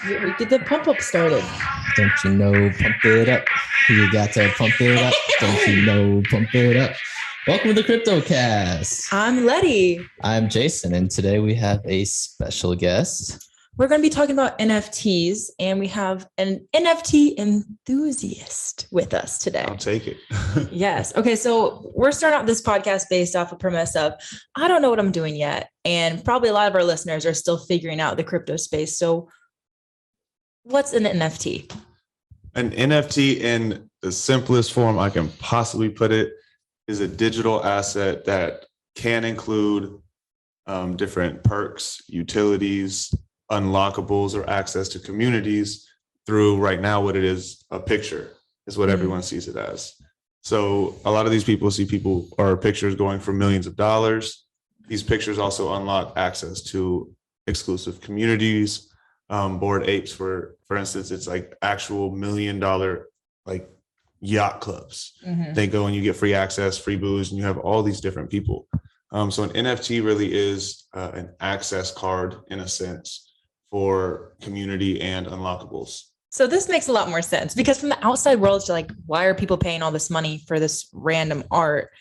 We get the pump up started. Don't you know, pump it up. You got to pump it up. Don't you know, pump it up. Welcome to the Crypto Cast. I'm Lete. I'm Jason, and today we have a special guest. We're going to be talking about NFTs, and we have an NFT enthusiast with us today. I'll take it. Yes. Okay. So we're starting out this podcast based off a premise of, I don't know what I'm doing yet. And probably a lot of our listeners are still figuring out the crypto space. So what's an NFT? An NFT, in the simplest form I can possibly put it, is a digital asset that can include different perks, utilities, unlockables, or access to communities through right now what it is, a picture is what everyone sees it as. So a lot of these people see pictures going for millions of dollars. These pictures also unlock access to exclusive communities, Bored Apes, for instance. It's like actual $1 million like yacht clubs. They go and you get free access, free booze, and you have all these different people. So an NFT really is an access card in a sense for community and unlockables. So this makes a lot more sense, because from the outside world, it's like, why are people paying all this money for this random art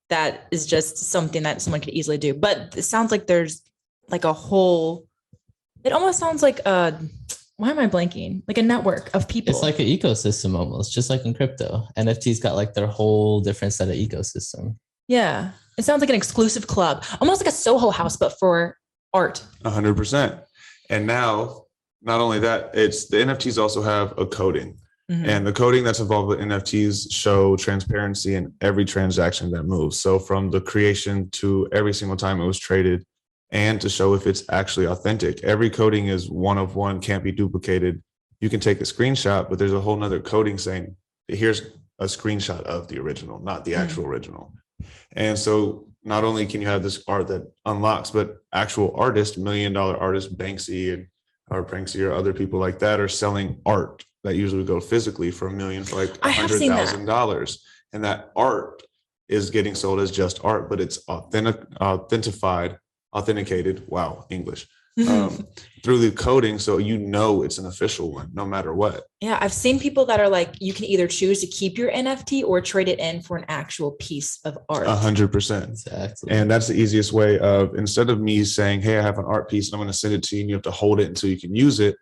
that is just something that someone could easily do? But it sounds like there's like a whole, it almost sounds like why am I blanking? Like a network of people. It's like an ecosystem almost, just like in crypto. NFTs got like their whole different set of ecosystem. Yeah. It sounds like an exclusive club, almost like a Soho house, but for art. 100%. And now, not only that, it's the NFTs also have a coding. And the coding that's involved with NFTs show transparency in every transaction that moves. So from the creation to every single time it was traded, and to show if it's actually authentic. Every coding is one of one, can't be duplicated. You can take a screenshot, but there's a whole nother coding saying, here's a screenshot of the original, not the actual original. And so not only can you have this art that unlocks, but actual artists, $1 million artists, Banksy or other people like that, are selling art that usually would go physically for $1 million, for like $100,000. And that art is getting sold as just art, but it's authenticated, wow, English, through the coding. So it's an official one, no matter what. Yeah, I've seen people that are like, you can either choose to keep your NFT or trade it in for an actual piece of art. 100%. Exactly. And that's the easiest way of, instead of me saying, hey, I have an art piece and I'm going to send it to you and you have to hold it until you can use it.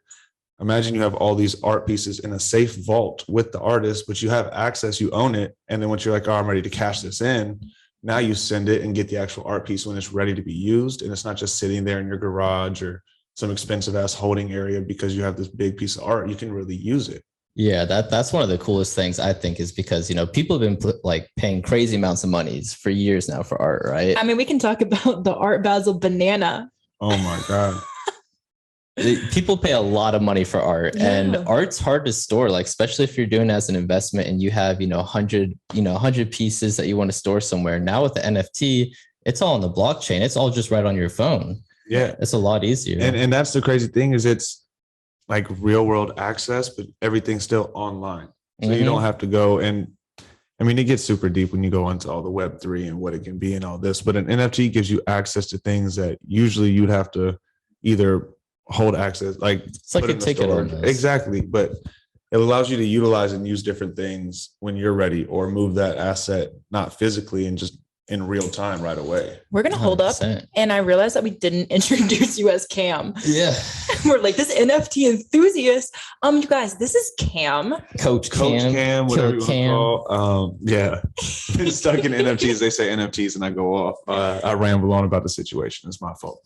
Imagine you have all these art pieces in a safe vault with the artist, but you have access, you own it. And then once you're like, oh, I'm ready to cash this in, now you send it and get the actual art piece when it's ready to be used. And it's not just sitting there in your garage or some expensive ass holding area because you have this big piece of art. You can really use it. Yeah, that's one of the coolest things, I think, is because, people have been like paying crazy amounts of money for years now for art, right? I mean, we can talk about the Art Basel banana. Oh my God. People pay a lot of money for art, and art's hard to store, like, especially if you're doing it as an investment and you have, 100 pieces that you want to store somewhere. Now with the NFT, it's all on the blockchain. It's all just right on your phone. Yeah. It's a lot easier. And that's the crazy thing, is it's like real world access, but everything's still online. So you don't have to go. And I mean, it gets super deep when you go into all the Web3 and what it can be and all this, but an NFT gives you access to things that usually you'd have to either hold access, like it's like a ticket almost. Exactly. But it allows you to utilize and use different things when you're ready, or move that asset, not physically and just in real time right away. We're going to hold up. And I realized that we didn't introduce you as Cam. Yeah. We're like, this NFT enthusiast. You guys, this is Cam. Coach Cam, whatever you want to call. Yeah. Been stuck in NFTs. They say NFTs and I go off. I ramble on about the situation. It's my fault.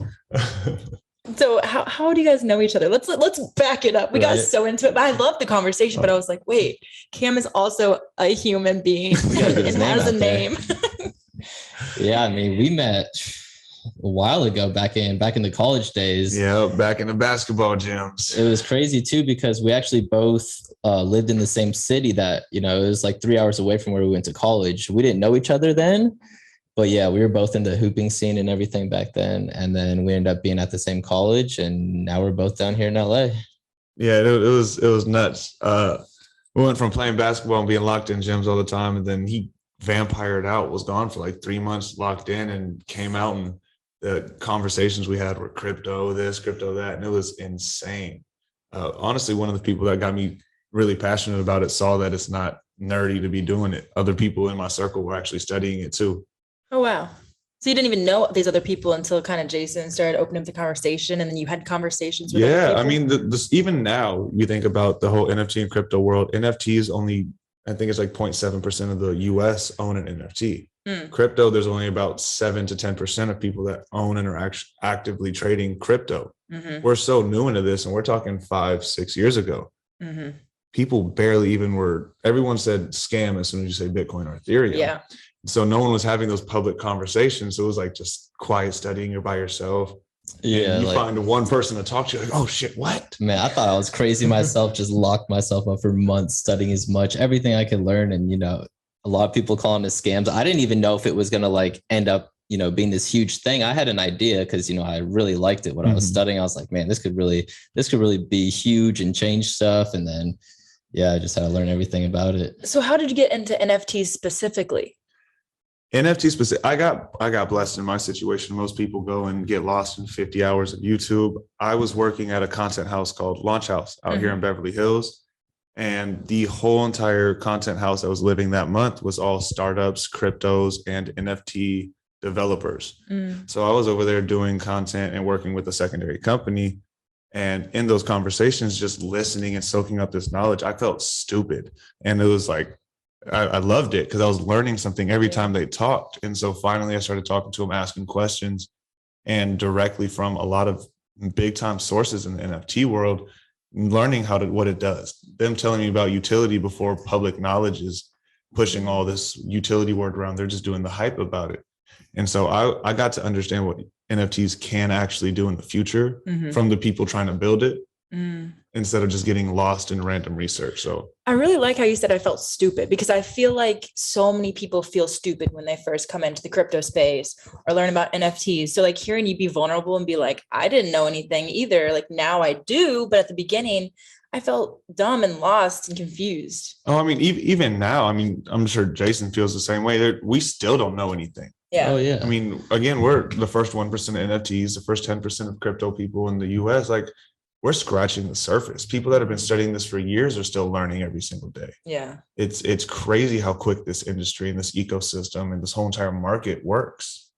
So how do you guys know each other? Let's back it up. We got so into it, but I love the conversation. But I was like, wait, Cam is also a human being and has a name. Yeah, I mean, we met a while ago, back in the college days. Yeah, back in the basketball gyms. It was crazy too, because we actually both lived in the same city that, it was like 3 hours away from where we went to college. We didn't know each other then. But yeah, we were both in the hooping scene and everything back then. And then we ended up being at the same college, and now we're both down here in LA. Yeah, it was nuts. We went from playing basketball and being locked in gyms all the time, and then he vampired out, was gone for like 3 months locked in, and came out, and the conversations we had were crypto this, crypto that, and it was insane. Honestly, one of the people that got me really passionate about it saw that it's not nerdy to be doing it. Other people in my circle were actually studying it too. Oh, wow. So you didn't even know these other people until kind of Jason started opening up the conversation, and then you had conversations with other Yeah, people? I mean, this even now, you think about the whole NFT and crypto world. NFTs only, I think it's like 0.7% of the US own an NFT. Crypto, there's only about 7 to 10% of people that own and are actively trading crypto. We're so new into this, and we're talking 5-6 years ago. People barely even were, everyone said scam as soon as you say Bitcoin or Ethereum. Yeah. So no one was having those public conversations. So it was like just quiet studying, you're by yourself. Yeah, and you like, find one person to talk to, you're like, oh shit, what? man, I thought I was crazy myself, just locked myself up for months studying as much, everything I could learn. And, a lot of people calling it scams. I didn't even know if it was going to like end up, being this huge thing. I had an idea because, I really liked it when I was studying. I was like, man, this could really be huge and change stuff. And then, yeah, I just had to learn everything about it. So how did you get into NFTs specifically? NFT specific, I got blessed in my situation. Most people go and get lost in 50 hours of YouTube. I was working at a content house called Launch House out here in Beverly Hills. And the whole entire content house that was living that month was all startups, cryptos, and NFT developers. So I was over there doing content and working with a secondary company. And in those conversations, just listening and soaking up this knowledge, I felt stupid. And it was like, I loved it because I was learning something every time they talked. And so finally I started talking to them, asking questions, and directly from a lot of big time sources in the NFT world, learning what it does. Them telling me about utility before public knowledge is pushing all this utility word around. They're just doing the hype about it. And so I got to understand what NFTs can actually do in the future from the people trying to build it. Instead of just getting lost in random research. So I really like how you said I felt stupid, because I feel like so many people feel stupid when they first come into the crypto space or learn about NFTs. So like hearing you be vulnerable and be like, I didn't know anything either. Like now I do, but at the beginning I felt dumb and lost and confused. Oh, I mean, even now, I mean, I'm sure Jason feels the same way. We still don't know anything. Yeah. Oh, yeah. I mean, again, we're the first 1% of NFTs, the first 10% of crypto people in the US. Like, we're scratching the surface. People that have been studying this for years are still learning every single day. Yeah. It's crazy how quick this industry and this ecosystem and this whole entire market works.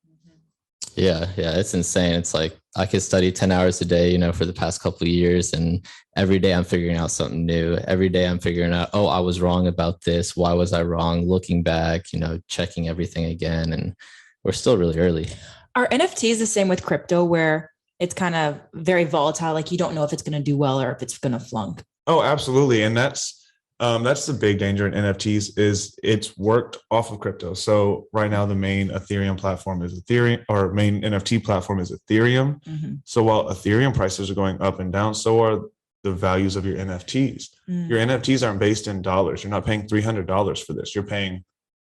Yeah, it's insane. It's like I could study 10 hours a day, for the past couple of years, and every day I'm figuring out something new. Every day I'm figuring out, oh, I was wrong about this. Why was I wrong? Looking back, checking everything again, and we're still really early. Are NFTs the same with crypto, where it's kind of very volatile? Like you don't know if it's going to do well or if it's going to flunk. Oh, absolutely. And that's the big danger in NFTs is it's worked off of crypto. So right now, the main Ethereum platform is Ethereum, or main NFT platform is Ethereum. So while Ethereum prices are going up and down, so are the values of your NFTs. Your NFTs aren't based in dollars. You're not paying $300 for this. You're paying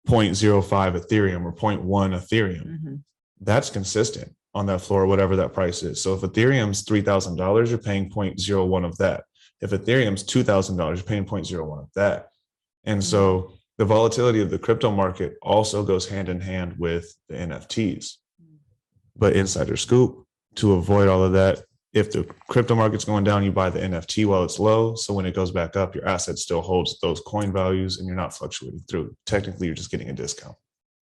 0.05 Ethereum or 0.1 Ethereum. That's consistent on that floor, whatever that price is. So if Ethereum's $3,000, you're paying 0.01 of that. If Ethereum's $2,000, you're paying 0.01 of that. And so the volatility of the crypto market also goes hand in hand with the NFTs. But insider scoop, to avoid all of that, if the crypto market's going down, you buy the NFT while it's low. So when it goes back up, your asset still holds those coin values and you're not fluctuating through. Technically, you're just getting a discount.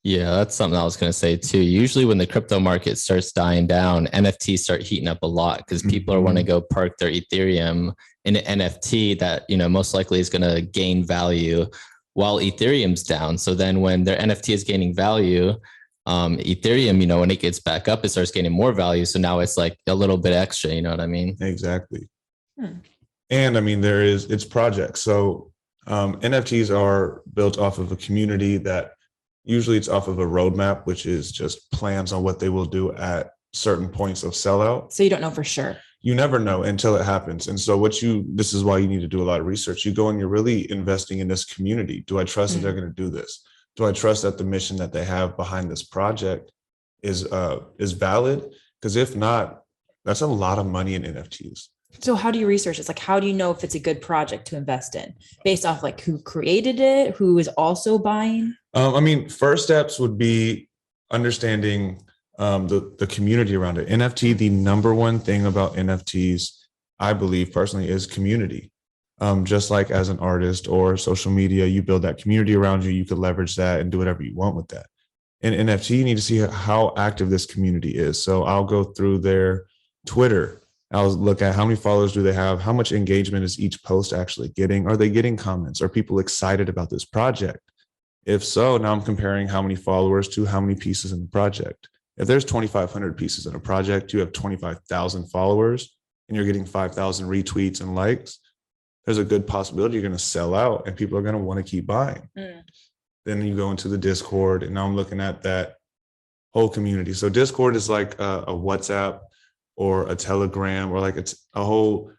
Yeah, that's something I was going to say too. Usually when the crypto market starts dying down, NFTs start heating up a lot because people are want to go park their Ethereum in an NFT that, most likely is going to gain value while Ethereum's down. So then when their NFT is gaining value, Ethereum, when it gets back up, it starts gaining more value. So now it's like a little bit extra, you know what I mean? Exactly. And I mean, it's projects. So NFTs are built off of a community that usually it's off of a roadmap, which is just plans on what they will do at certain points of sellout. So you don't know for sure. You never know until it happens. And so this is why you need to do a lot of research. You go and you're really investing in this community. Do I trust that they're going to do this? Do I trust that the mission that they have behind this project is valid? Because if not, that's a lot of money in NFTs. So how do you research this? Like, how do you know if it's a good project to invest in based off like who created it, who is also buying? I mean, first steps would be understanding the community around it. NFT, the number one thing about NFTs I believe personally, is community. Just like as an artist or social media, you build that community around you, you could leverage that and do whatever you want with that. In NFT, you need to see how active this community is. So I'll go through their Twitter. I'll look at how many followers do they have? How much engagement is each post actually getting? Are they getting comments? Are people excited about this project? If so, now I'm comparing how many followers to how many pieces in the project. If there's 2,500 pieces in a project, you have 25,000 followers and you're getting 5,000 retweets and likes, there's a good possibility you're going to sell out and people are going to want to keep buying. Then you go into the Discord, and now I'm looking at that whole community. So Discord is like a WhatsApp or a Telegram, or like it's a whole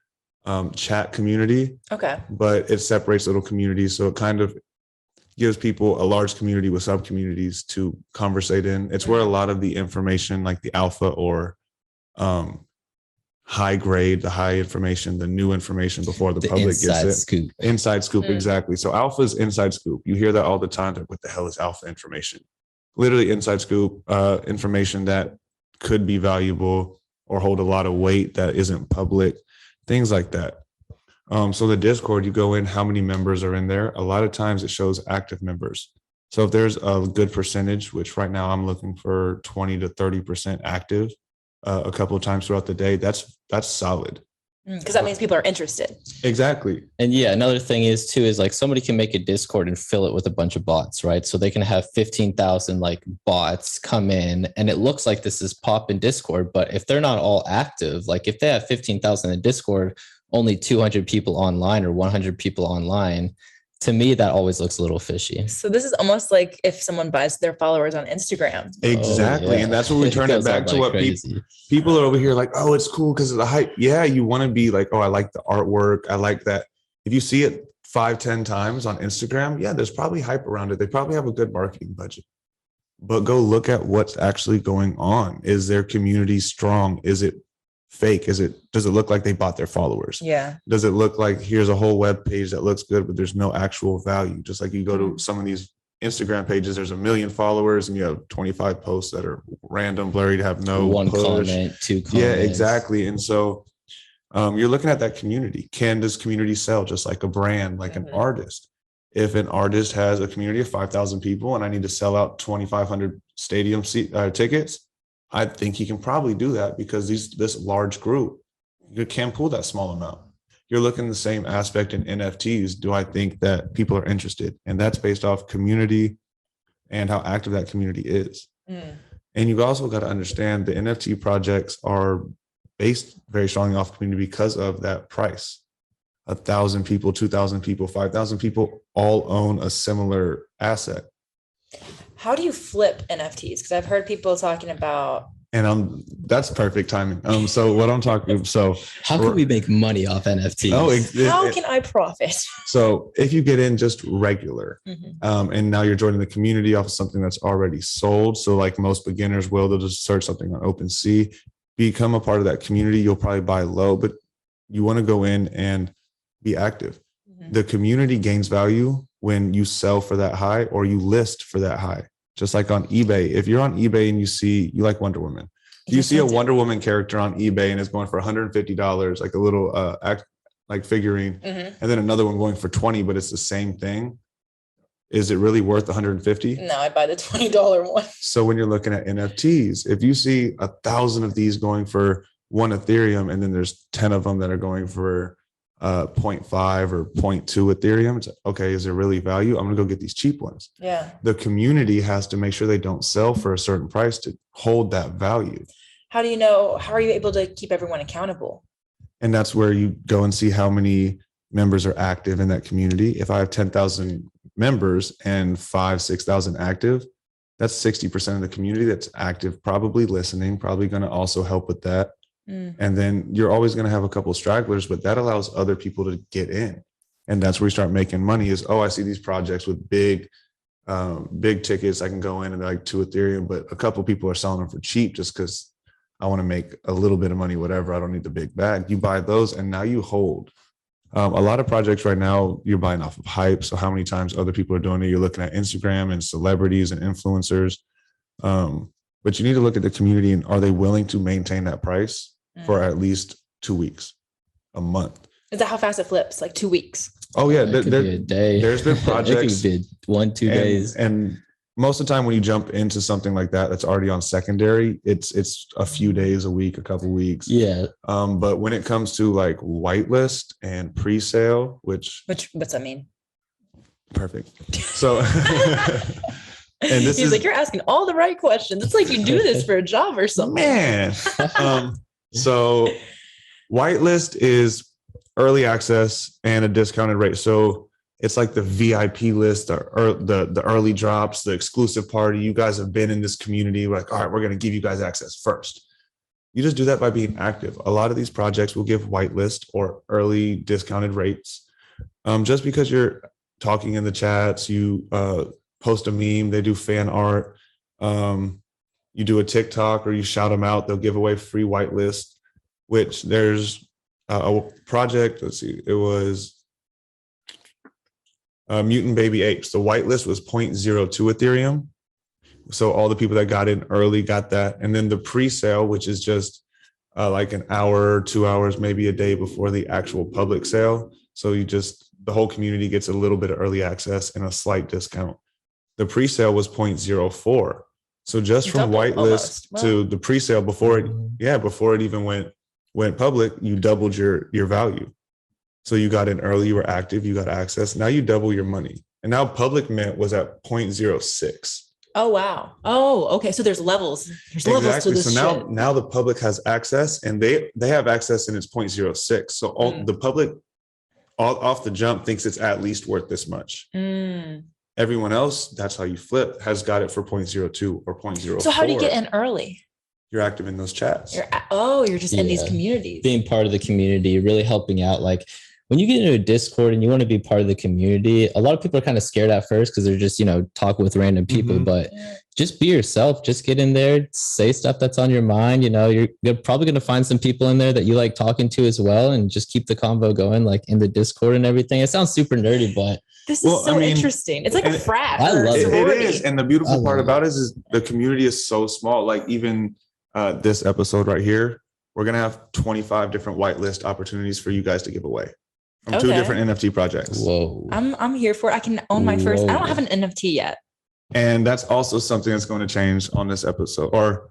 chat community. Okay. But it separates little communities. So it kind of gives people a large community with sub communities to conversate in. It's where a lot of the information, like the alpha or high grade, the high information, the new information before the public gets it. Scoop. Inside scoop, exactly. So alpha is inside scoop. You hear that all the time. Like, what the hell is alpha information? Literally inside scoop information that could be valuable or hold a lot of weight that isn't public, things like that. So the Discord, you go in, how many members are in there? A lot of times it shows active members. So if there's a good percentage, which right now I'm looking for 20 to 30% active a couple of times throughout the day, that's solid. Because that means people are interested. Exactly. And yeah, another thing is too, is like somebody can make a Discord and fill it with a bunch of bots, right? So they can have 15,000 like bots come in and it looks like this is pop in Discord, but if they're not all active, like if they have 15,000 in Discord, only 200 people online or 100 people online, to me, that always looks a little fishy. So this is almost like if someone buys their followers on Instagram. Exactly. Oh, yeah. And that's when we turn it back to what people are over here like, oh, it's cool because of the hype. Yeah, you want to be like, oh, I like the artwork. I like that. If you see it 5-10 times on Instagram, yeah, there's probably hype around it. They probably have a good marketing budget. But go look at what's actually going on. Is their community strong? Is it fake? Does it look like they bought their followers? Yeah. Does it look like here's a whole web page that looks good, but there's no actual value? Just like you go to some of these Instagram pages, there's 1 million followers and you have 25 posts that are random, blurry, to have no one push. comment, 2 comments. Yeah, exactly. And so you're looking at that community. Can this community sell just like a brand, like an artist? If an artist has a community of 5,000 people and I need to sell out 2,500 stadium tickets, I think he can probably do that because this large group, you can't pull that small amount. You're looking the same aspect in NFTs. Do I think that people are interested? And that's based off community and how active that community is. And you've also got to understand the NFT projects are based very strongly off community because of that price. 1,000 people, 2,000 people, 5,000 people all own a similar asset. How do you flip NFTs? Because I've heard people talking about. And that's perfect timing. So what I'm talking, how can we make money off NFTs? How can I profit? So if you get in just regular, and now you're joining the community off of something that's already sold. So like most beginners will, they'll just search something on OpenSea, become a part of that community. You'll probably buy low, but you want to go in and be active. The community gains value when you sell for that high or you list for that high. Just like on eBay, if you're on eBay and you like Wonder Woman, you see a Wonder Woman character on eBay and it's going for $150, like a little like figurine, and then another one going for $20, but it's the same thing. Is it really worth $150? No, I buy the $20 one. So when you're looking at NFTs, if you see 1,000 of these going for 1 Ethereum, and then there's 10 of them that are going for 0.5 or 0.2 Ethereum, it's like, okay, is there really value? I'm gonna go get these cheap ones. Yeah. The community has to make sure they don't sell for a certain price to hold that value. How do you know? How are you able to keep everyone accountable? And that's where you go and see how many members are active in that community. If I have 10,000 members and 6,000 active, that's 60% of the community that's active, probably listening, probably going to also help with that. And then you're always going to have a couple of stragglers, but that allows other people to get in. And that's where we start making money is, oh, I see these projects with big tickets. I can go in and they're like 2 Ethereum, but a couple of people are selling them for cheap just because I want to make a little bit of money, whatever. I don't need the big bag. You buy those and now you hold. A lot of projects right now, you're buying off of hype. So how many times other people are doing it? You're looking at Instagram and celebrities and influencers. But you need to look at the community and are they willing to maintain that price for at least 2 weeks? a month. Is that how fast it flips? Like 2 weeks? Oh yeah, It could be a day. there's been projects. It could be 1-2 days. And most of the time when you jump into something like that that's already on secondary, it's a few days, a week, a couple weeks. Yeah. But when it comes to like whitelist and pre-sale, what's that mean? Perfect. So and this He's is like, you're asking all the right questions. It's like you do this for a job or something. man. So whitelist is early access and a discounted rate. So it's like the VIP list, or the early drops, the exclusive party. You guys have been in this community. We're like, all right, we're going to give you guys access first. You just do that by being active. A lot of these projects will give whitelist or early discounted rates. Just because you're talking in the chats, you post a meme, they do fan art, you do a TikTok or you shout them out, they'll give away free whitelist, which there's a project, let's see, it was Mutant Baby Apes. The whitelist was 0.02 Ethereum. So all the people that got in early got that. And then the pre-sale, which is just like an hour, 2 hours, maybe a day before the actual public sale. So the whole community gets a little bit of early access and a slight discount. The pre-sale was 0.04. So just from whitelist to the pre-sale before it even went public, you doubled your value. So you got in early, you were active, you got access. Now you double your money. And now public mint was at 0.06. Oh, wow. Oh, okay. So there's levels. There's levels to this. So now the public has access, and they have access and it's 0.06. So the public off the jump thinks it's at least worth this much. Everyone else, that's how you flip, has got it for 0.02 or 0.04. So how do you get in early? You're active in those chats. You're just in these communities. Being part of the community, really helping out. Like when you get into a Discord and you want to be part of the community, a lot of people are kind of scared at first because they're just, talking with random people, but just be yourself, just get in there, say stuff that's on your mind. You're probably going to find some people in there that you like talking to as well, and just keep the convo going, like in the Discord and everything. It sounds super nerdy, but this is interesting. It's like a frat. I love it. It is. And the beautiful part about it is the community is so small. Like even this episode right here, we're going to have 25 different whitelist opportunities for you guys to give away from 2 different NFT projects. Whoa. I'm here for it. I can own my first. I don't have an NFT yet. And that's also something that's going to change on this episode, or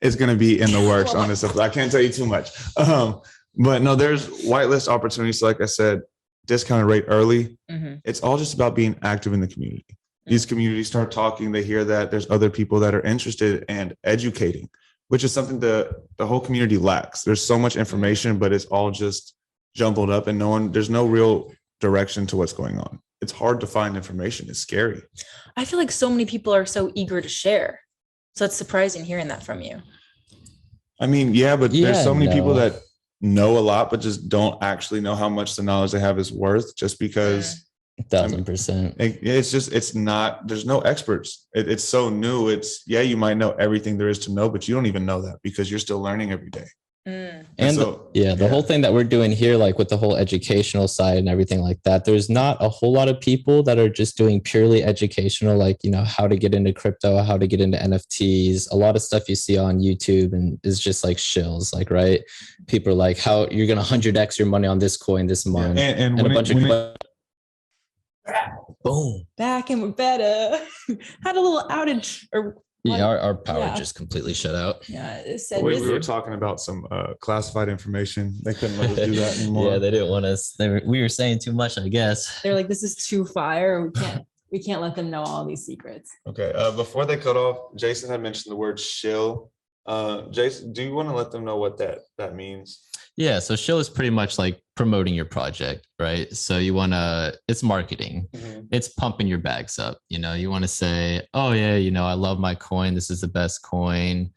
it's going to be in the works on this episode. I can't tell you too much. But no, there's whitelist opportunities. Like I said, discounted rate early. It's all just about being active in the community. These communities start talking. They hear that there's other people that are interested and educating, which is something the whole community lacks. There's so much information, but it's all just jumbled up and there's no real direction to what's going on. It's hard to find information. It's scary. I feel like so many people are so eager to share. So it's surprising hearing that from you. I mean, but there's so many people that know a lot, but just don't actually know how much the knowledge they have is worth, just because 1,000%. It's not, there's no experts. It's so new. You might know everything there is to know, but you don't even know that because you're still learning every day. And so, the whole thing that we're doing here, like with the whole educational side and everything like that, there's not a whole lot of people that are just doing purely educational, like, how to get into crypto, how to get into NFTs. A lot of stuff you see on YouTube and is just like shills, like, right? People are like, how you're going to 100x your money on this coin this month. And a bunch of boom. Back and we're better. Had a little outage our power just completely shut out. It said we were talking about some classified information. They couldn't let us do that anymore. They didn't want us. We were saying too much, I guess. They're like, this is too fire. We can't let them know all these secrets. Okay. Before they cut off, Jason had mentioned the word shill. Jason, do you want to let them know what that means? Yeah. So shill is pretty much like promoting your project, right? So it's marketing. It's pumping your bags up. You want to say, oh yeah, I love my coin. This is the best coin,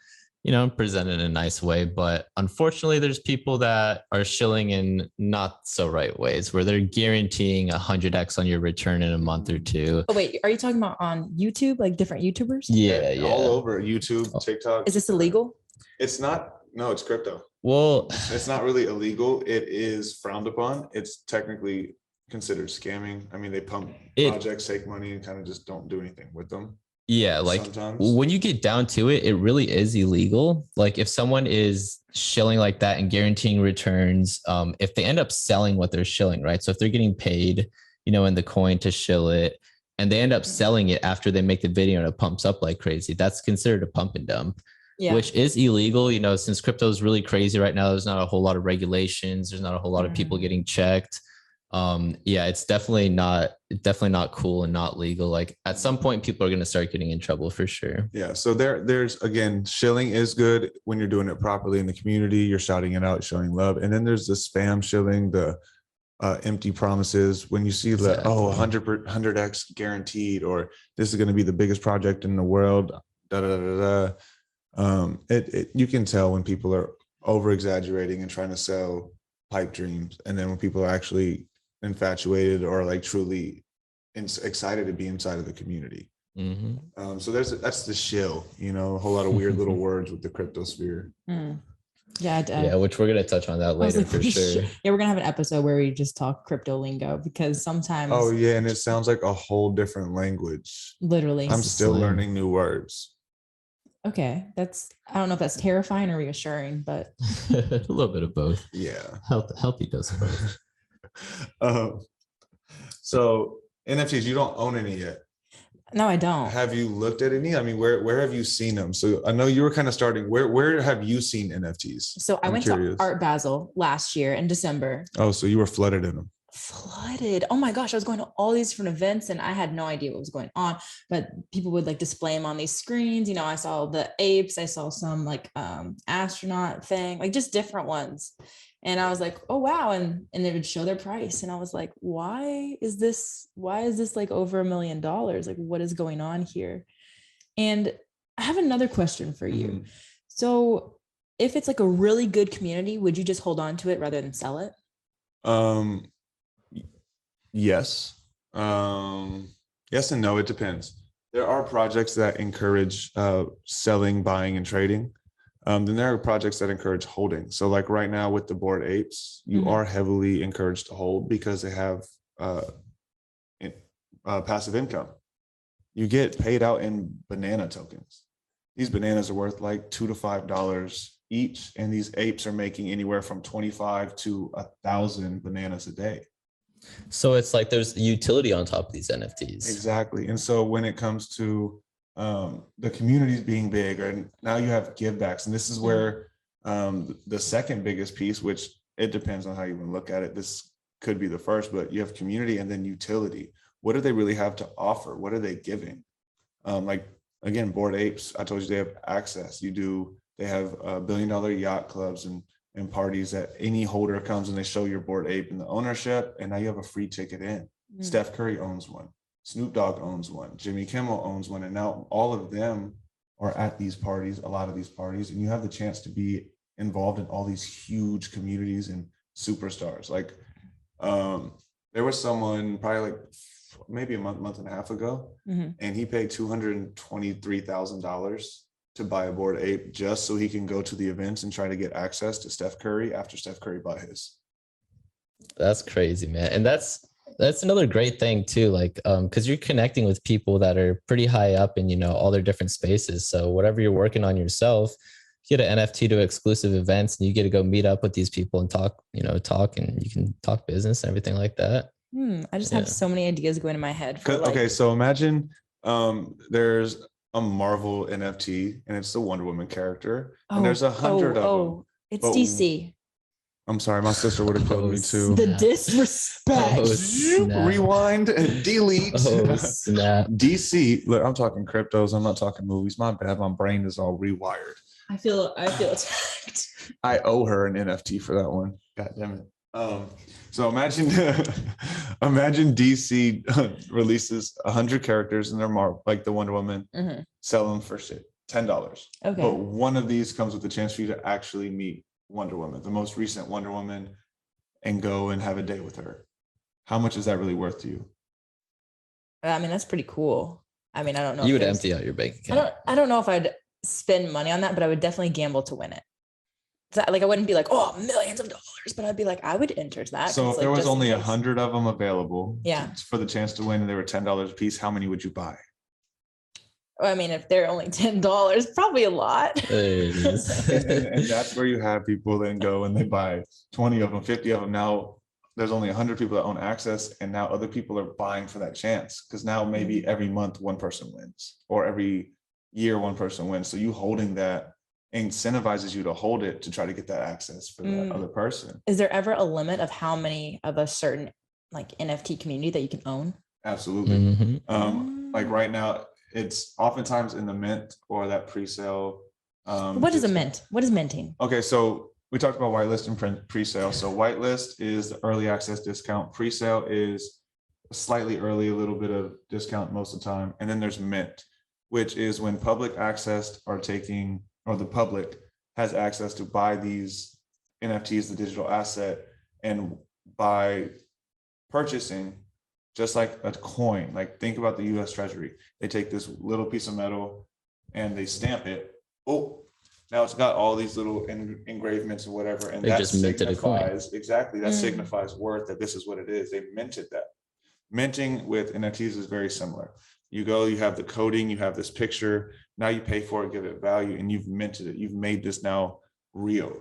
present it in a nice way. But unfortunately, there's people that are shilling in not so right ways where they're guaranteeing 100x on your return in a month or 2. Oh, wait, are you talking about on YouTube, like different YouTubers? Yeah. All over YouTube, TikTok. Is this illegal? It's not. No, it's crypto. Well, it's not really illegal. It is frowned upon. It's technically considered scamming. I mean, they pump projects, take money, and kind of just don't do anything with them. Yeah, like sometimes. when you get down to it, it really is illegal. Like if someone is shilling like that and guaranteeing returns, if they end up selling what they're shilling, right? So if they're getting paid, in the coin to shill it, and they end up selling it after they make the video and it pumps up like crazy, that's considered a pump and dump, Yeah. which is illegal. Since crypto is really crazy right now, there's not a whole lot of regulations. There's not a whole lot of people getting checked. Yeah, it's definitely not cool and not legal. Like at some point people are going to start getting in trouble for sure. Yeah. So there's again, shilling is good when you're doing it properly in the community. You're shouting it out, showing love. And then there's the spam shilling, the empty promises. When you see that, Exactly. 100x guaranteed, or this is going to be the biggest project in the world, you can tell when people are over exaggerating and trying to sell pipe dreams, and then when people are actually infatuated or like truly excited to be inside of the community. Mm-hmm. So that's the shill, a whole lot of weird little words with the crypto sphere. Yeah, which we're gonna touch on that later for sure. Yeah, we're gonna have an episode where we just talk crypto lingo, because sometimes. Oh yeah, and it sounds like a whole different language. Literally. I'm still learning new words. Okay, I don't know if that's terrifying or reassuring, but a little bit of both. Yeah, healthy does both. So NFTs, you don't own any yet. No, I don't. Have you looked at any? I mean, where have you seen them? So I know you were kind of starting. Where have you seen NFTs? So I went to Art Basel last year in December. Oh, so you were flooded in them. Flooded. Oh my gosh, I was going to all these different events and I had no idea what was going on, but people would like display them on these screens. I saw the apes, I saw some like astronaut thing, like just different ones. And I was like, oh wow. And they would show their price. And I was like, why is this like over $1 million? Like what is going on here? And I have another question for you. Mm-hmm. So if it's like a really good community, would you just hold on to it rather than sell it? Yes. Yes and no, it depends. There are projects that encourage selling, buying, and trading. Then there are projects that encourage holding. So like right now with the Bored Apes, you are heavily encouraged to hold because they have passive income. You get paid out in banana tokens. These bananas are worth like $2 to $5 each. And these apes are making anywhere from 25 to 1,000 bananas a day. So it's like there's utility on top of these NFTs. Exactly. And so when it comes to the communities being big, and now you have givebacks, and this is where the second biggest piece, which it depends on how you want to look at it, this could be the first, but you have community and then utility. What do they really have to offer? What are they giving? Like again, Bored Apes, I told you they have access. They have $1 billion yacht clubs and parties that any holder comes and they show your Bored Ape and the ownership, and now you have a free ticket in. Steph Curry owns one. Snoop Dogg owns one. Jimmy Kimmel owns one. And now all of them are at these parties, a lot of these parties, and you have the chance to be involved in all these huge communities and superstars. Like there was someone probably like maybe a month and a half ago, and he paid $223,000 to buy a Bored Ape just so he can go to the events and try to get access to Steph Curry after Steph Curry bought his. That's crazy, man. And that's another great thing too, like because you're connecting with people that are pretty high up in all their different spaces. So whatever you're working on yourself, you get an NFT to exclusive events and you get to go meet up with these people and talk and you can talk business and everything like that. I just have so many ideas going in my head. Okay, so imagine there's a Marvel NFT and it's the Wonder Woman character, and there's 100 of them. It's DC. I'm sorry, my sister would have killed me too. The disrespect. Rewind and delete. Snap. DC. Look, I'm talking cryptos. I'm not talking movies. My bad. My brain is all rewired. I feel attacked. I owe her an NFT for that one. God damn it. So imagine DC releases 100 characters in their mark, like the Wonder Woman, sell them for shit, $10. Okay. But one of these comes with the chance for you to actually meet Wonder Woman, the most recent Wonder Woman, and go and have a day with her. How much is that really worth to you? I mean, that's pretty cool. I mean, I don't know. You would empty out your bank account. I don't know if I'd spend money on that, but I would definitely gamble to win it. Like I wouldn't be like, oh, millions of dollars, but I'd be like, I would enter that. So if there was only 100 of them available, for the chance to win, and they were $10 a piece, how many would you buy? I mean, if they're only $10, probably a lot. It is. And that's where you have people then go and they buy 20 of them, 50 of them. Now there's only 100 people that own access, and now other people are buying for that chance, because now maybe every month one person wins, or every year one person wins. So you holding that incentivizes you to hold it to try to get that access for that other person. Is there ever a limit of how many of a certain like NFT community that you can own? Absolutely. Mhm. Like right now, it's oftentimes in the mint or that pre-sale. What is a mint? What is minting? Okay, so we talked about whitelist and pre-sale. So whitelist is the early access discount. Pre-sale is slightly early, a little bit of discount most of the time. And then there's mint, which is when public access are taking, or the public has access to buy these NFTs, the digital asset, and by purchasing, just like a coin, like think about the US Treasury. They take this little piece of metal and they stamp it. Oh, now it's got all these little engravements or whatever. And They that just minted a coin. signifies, exactly, that signifies worth, that this is what it is. They minted that. Minting with NFTs is very similar. You go, you have the coding, you have this picture, now you pay for it, give it value, and you've minted it. You've made this now real.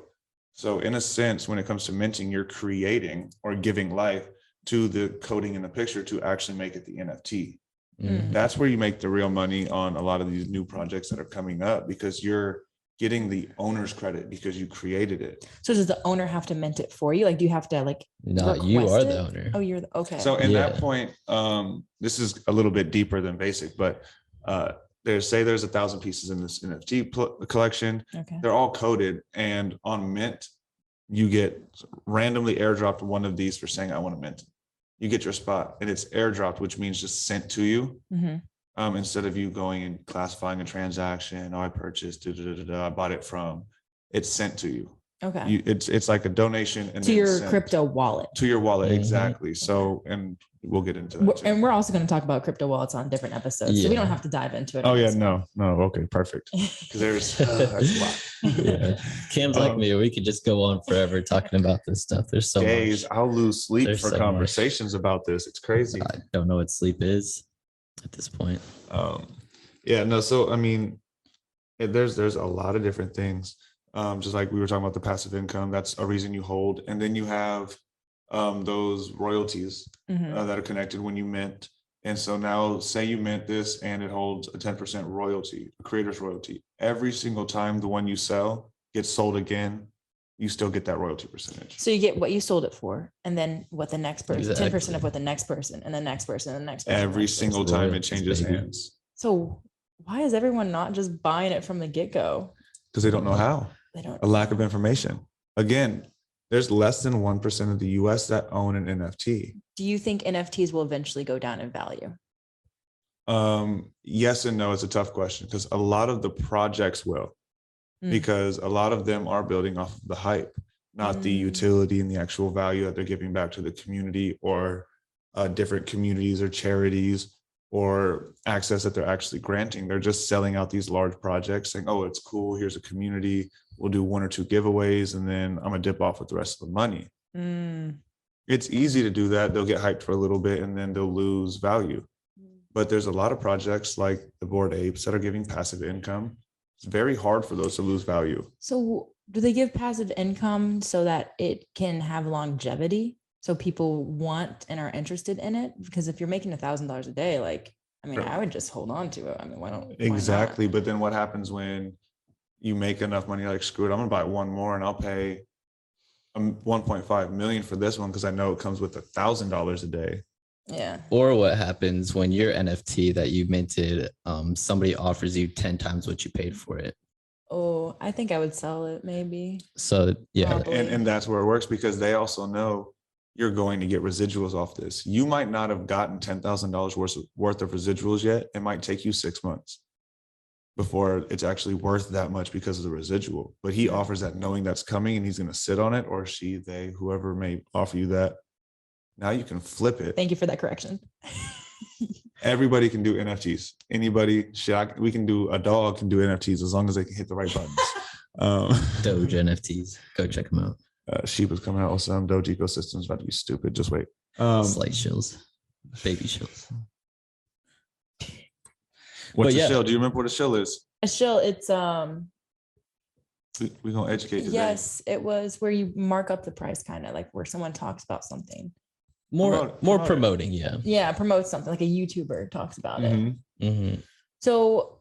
So in a sense, when it comes to minting, you're creating or giving life to the coding in the picture to actually make it the NFT. That's where you make the real money on a lot of these new projects that are coming up, because you're getting the owner's credit because you created it. So does the owner have to mint it for you? Like, do you have to like? No, you request are it? the owner. Oh, you're the, okay. So in Yeah. that point, this is a little bit deeper than basic, but there's 1,000 pieces in this NFT collection. Okay. They're all coded, and on mint, you get randomly airdropped one of these for saying, I want to mint. You get your spot, and it's airdropped, which means just sent to you. Instead of you going and classifying a transaction, I purchased, I bought it from, it's sent to you. Okay. It's like a donation and To your sent crypto wallet. to your wallet. Mhm. Exactly. So, and we'll get into that too. And we're also going to talk about crypto wallets on different episodes, so we don't have to dive into it. Oh on yeah, this one. no. Okay, perfect. Because there's that's a lot. Yeah. Cam's like me. We could just go on forever talking about this stuff. There's so Days, much. I'll lose sleep There's for so conversations about this. It's crazy. I don't know what sleep is at this point. Yeah, no. So I mean, there's a lot of different things. Just like we were talking about the passive income, that's a reason you hold, and then you have those royalties that are connected when you mint. And so now, say you mint this, and it holds a 10% royalty, a creator's royalty. Every single time the one you sell gets sold again, you still get that royalty percentage. So you get what you sold it for, and then what the next person, 10% Exactly. of what the next person, and the next person, and the next person. Every next person. single time it Royalties, changes baby. hands, So why is everyone not just buying it from the get-go? because they don't know how. They don't. A lack of information. Again, there's less than 1% of the US that own an NFT. Do you think NFTs will eventually go down in value? Yes and no. It's a tough question, because a lot of the projects will, because a lot of them are building off of the hype, not the utility and the actual value that they're giving back to the community, or different communities or charities, or access that they're actually granting. They're just selling out these large projects saying, oh, it's cool, here's a community, we'll do 1 or 2 giveaways, and then I'm gonna dip off with the rest of the money. It's easy to do that. They'll get hyped for a little bit and then they'll lose value. But there's a lot of projects like the Bored Apes that are giving passive income. It's very hard for those to lose value. So do they give passive income so that it can have longevity? So people want and are interested in it? Because if you're making $1,000 a day, like, I mean, Sure. I would just hold on to it. I mean, why not? Exactly. But then what happens when you make enough money, like, screw it, I'm gonna buy one more and I'll pay 1.5 million for this one because I know it comes with $1,000 a day. Yeah. Or what happens when your NFT that you minted, somebody offers you 10 times what you paid for it. Oh, I think I would sell it maybe. So yeah, Probably. And that's where it works, because they also know you're going to get residuals off this. You might not have gotten $10,000 worth of residuals yet. It might take you 6 months before it's actually worth that much because of the residual. But he offers that knowing that's coming, and he's going to sit on it, or she, they, whoever may offer you that. Now you can flip it. Thank you for that correction. Everybody can do NFTs. Anybody, we can do, a dog can do NFTs as long as they can hit the right buttons. Doge NFTs. Go check them out. Sheep is coming out with some Doge ecosystems, about to be stupid. Just wait. Slight shills, baby shills. What's But a yeah. shill? Do you remember what a shill is? A shill, it's We're gonna educate today. yes, it was where you mark up the price, kind of like where someone talks about something. More Promote it. promoting, yeah. Yeah, promote something like a YouTuber talks about it. Mhm. Mm-hmm. So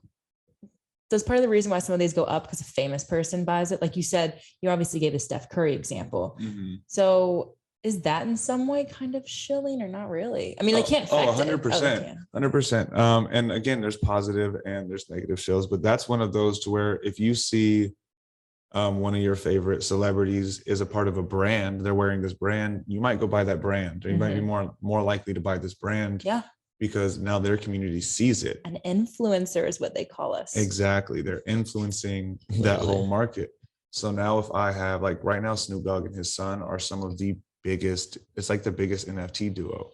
does part of the reason why some of these go up because a famous person buys it? Like you said, you obviously gave the Steph Curry example. Mhm. So is that in some way kind of shilling or not really? I mean, they can't affect 100%. it. 100%. And again, there's positive and there's negative shows, but that's one of those to where if you see one of your favorite celebrities is a part of a brand, they're wearing this brand, you might go buy that brand. Or you might be more likely to buy this brand. Yeah. Because now their community sees it. An influencer is what they call us. Exactly. They're influencing that whole market. So now if I have, like right now, Snoop Dogg and his son are some of the biggest, it's like the biggest NFT duo.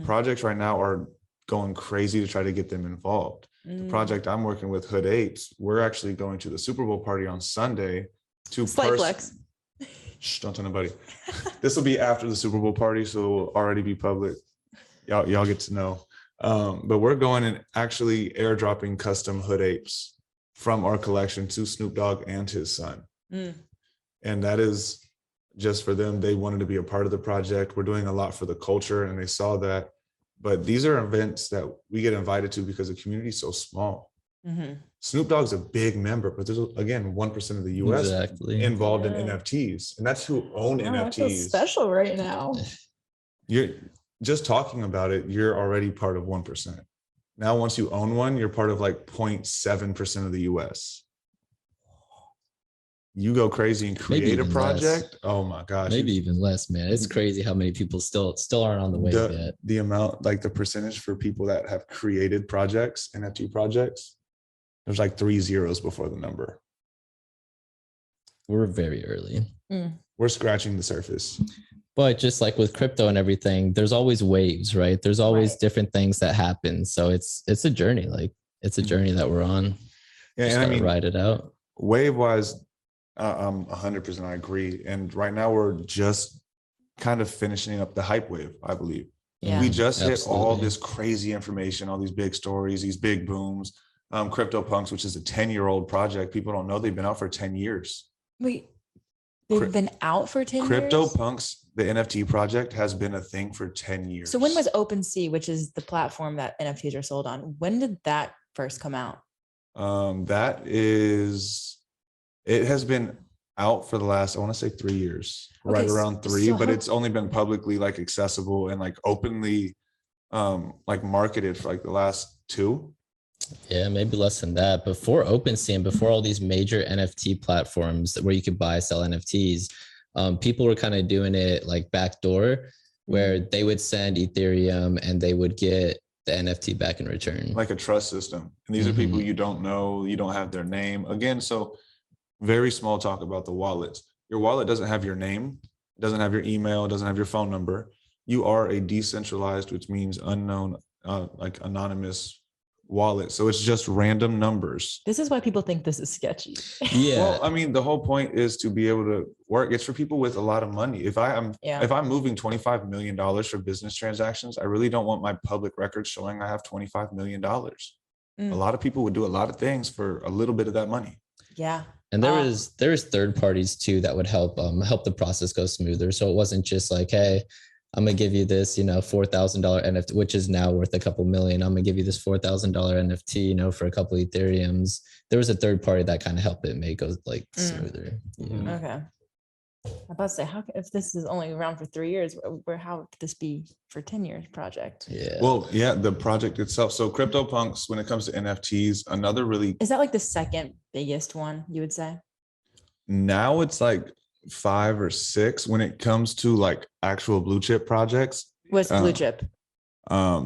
Projects right now are going crazy to try to get them involved. The project I'm working with, Hood Apes, we're actually going to the Super Bowl party on Sunday to Slight flex. Shh, don't tell nobody. This will be after the Super Bowl party, so it will already be public. Y'all get to know. But we're going and actually airdropping custom Hood Apes from our collection to Snoop Dogg and his son. And that is just for them. They wanted to be a part of the project. We're doing a lot for the culture and they saw that. But these are events that we get invited to because the community is so small. Snoop Dogg's a big member, but there's, again, 1% of the US involved in NFTs. And that's who own NFTs. I feel special right now. You're just talking about it, you're already part of 1%. Now, once you own one, you're part of like 0.7% of the US. You go crazy and create a project. Oh my gosh. Maybe even less, man. It's crazy how many people still aren't on the wave yet. The amount, like the percentage for people that have created projects, NFT projects, there's like 3 zeros before the number. We're very early. We're scratching the surface. But just like with crypto and everything, there's always waves, right? There's always different things that happen. So it's a journey. Like it's a journey that we're on. Yeah, just and I mean, ride it out. Wave wise, 100% I agree. And right now we're just kind of finishing up the hype wave, I believe. Yeah, we just hit all this crazy information, all these big stories, these big booms. CryptoPunks, which is a 10-year-old project. People don't know they've been out for 10 years. Wait, they've been out for 10 years? CryptoPunks, the NFT project, has been a thing for 10 years. So when was OpenSea, which is the platform that NFTs are sold on, when did that first come out? It has been out for the last, I want to say 3 years, right around 3, so but it's only been publicly like accessible and like openly like marketed for like the last 2. Yeah, maybe less than that. Before OpenSea and before all these major NFT platforms where you could buy, sell NFTs, people were kind of doing it like backdoor, where they would send Ethereum and they would get the NFT back in return. Like a trust system. And these are people you don't know, you don't have their name. Again, so very small talk about the wallets. Your wallet doesn't have your name, doesn't have your email, doesn't have your phone number. You are a decentralized, which means unknown, like anonymous wallet. So it's just random numbers. This is why people think this is sketchy. Yeah. Well, I mean, the whole point is to be able to work. It's for people with a lot of money. If I'm moving $25 million for business transactions, I really don't want my public records showing I have $25 million. A lot of people would do a lot of things for a little bit of that money. Yeah. And there was third parties too that would help the process go smoother. So it wasn't just like, hey, I'm gonna give you this, $4,000 NFT, which is now worth a couple million. I'm gonna give you this $4,000 NFT, for a couple of Ethereums. There was a third party that kind of helped it make it like smoother. Okay. I'm about to say, if this is only around for 3 years, how could this be for 10 years project? Yeah. Well, yeah, the project itself. So CryptoPunks, when it comes to NFTs, another really, is that like the second biggest one, you would say? Now it's like 5 or 6 when it comes to like actual blue chip projects. What's blue chip?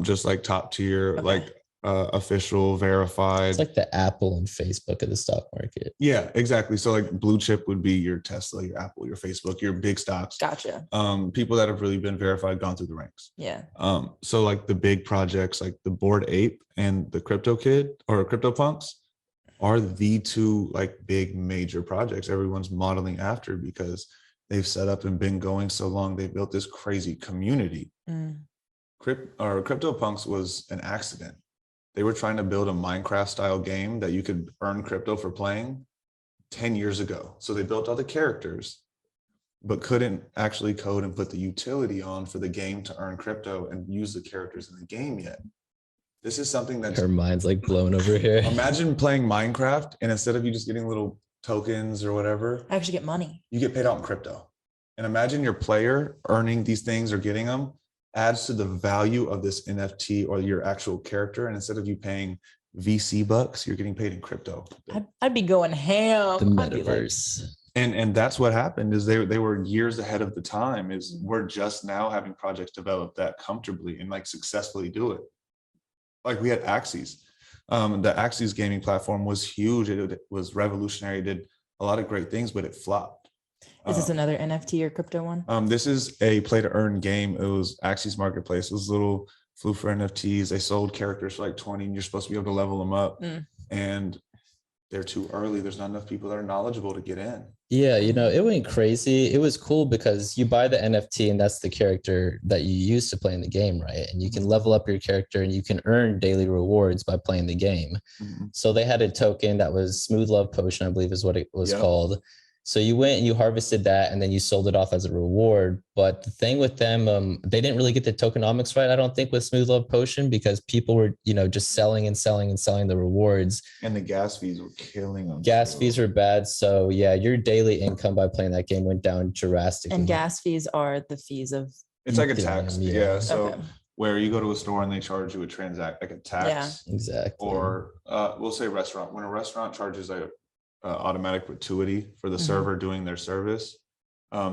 Just like top tier, like official, verified. It's like the Apple and Facebook of the stock market. Yeah, exactly. So like blue chip would be your Tesla, your Apple, your Facebook, your big stocks. Gotcha. People that have really been verified, gone through the ranks. Yeah. So like the big projects like the Bored Ape and the Crypto Kid or CryptoPunks are the 2 like big major projects everyone's modeling after because they've set up and been going so long. They built this crazy community. CryptoPunks was an accident. They were trying to build a Minecraft style game that you could earn crypto for playing 10 years ago. So they built all the characters, but couldn't actually code and put the utility on for the game to earn crypto and use the characters in the game yet. This is something that's Her mind's like blown over here. imagine playing Minecraft and instead of you just getting little tokens or whatever, I actually get money. you get paid out in crypto. And imagine your player earning these things or getting them adds to the value of this NFT or your actual character. And instead of you paying VC bucks, you're getting paid in crypto. I'd be going ham. The I'd be like, metaverse. And that's what happened is they were years ahead of the time. Is we're just now having projects develop that comfortably and like successfully do it. Like we had Axis. The Axis gaming platform was huge. It was revolutionary, did a lot of great things, but it flopped. Is this another NFT or crypto one? This is a play to earn game. It was Axis Marketplace. It was little flew for NFTs. They sold characters for like 20 and you're supposed to be able to level them up. And they're too early. There's not enough people that are knowledgeable to get in. Yeah, you know, it went crazy. It was cool because you buy the NFT and that's the character that you use to play in the game, right? And you can level up your character and you can earn daily rewards by playing the game. So they had a token that was Smooth Love Potion, I believe is what it was called. So you went and you harvested that and then you sold it off as a reward. But the thing with them, they didn't really get the tokenomics right, I don't think, with Smooth Love Potion because people were, you know, just selling and selling and selling the rewards. And the gas fees were killing them. Gas fees were bad. So yeah, your daily income by playing that game went down drastically. And gas fees are the fees of. It's like a tax. Yeah. So Okay. where you go to a store and they charge you a transact, like a tax. Yeah, exactly. Or we'll say restaurant. When a restaurant charges a automatic gratuity for the server doing their service,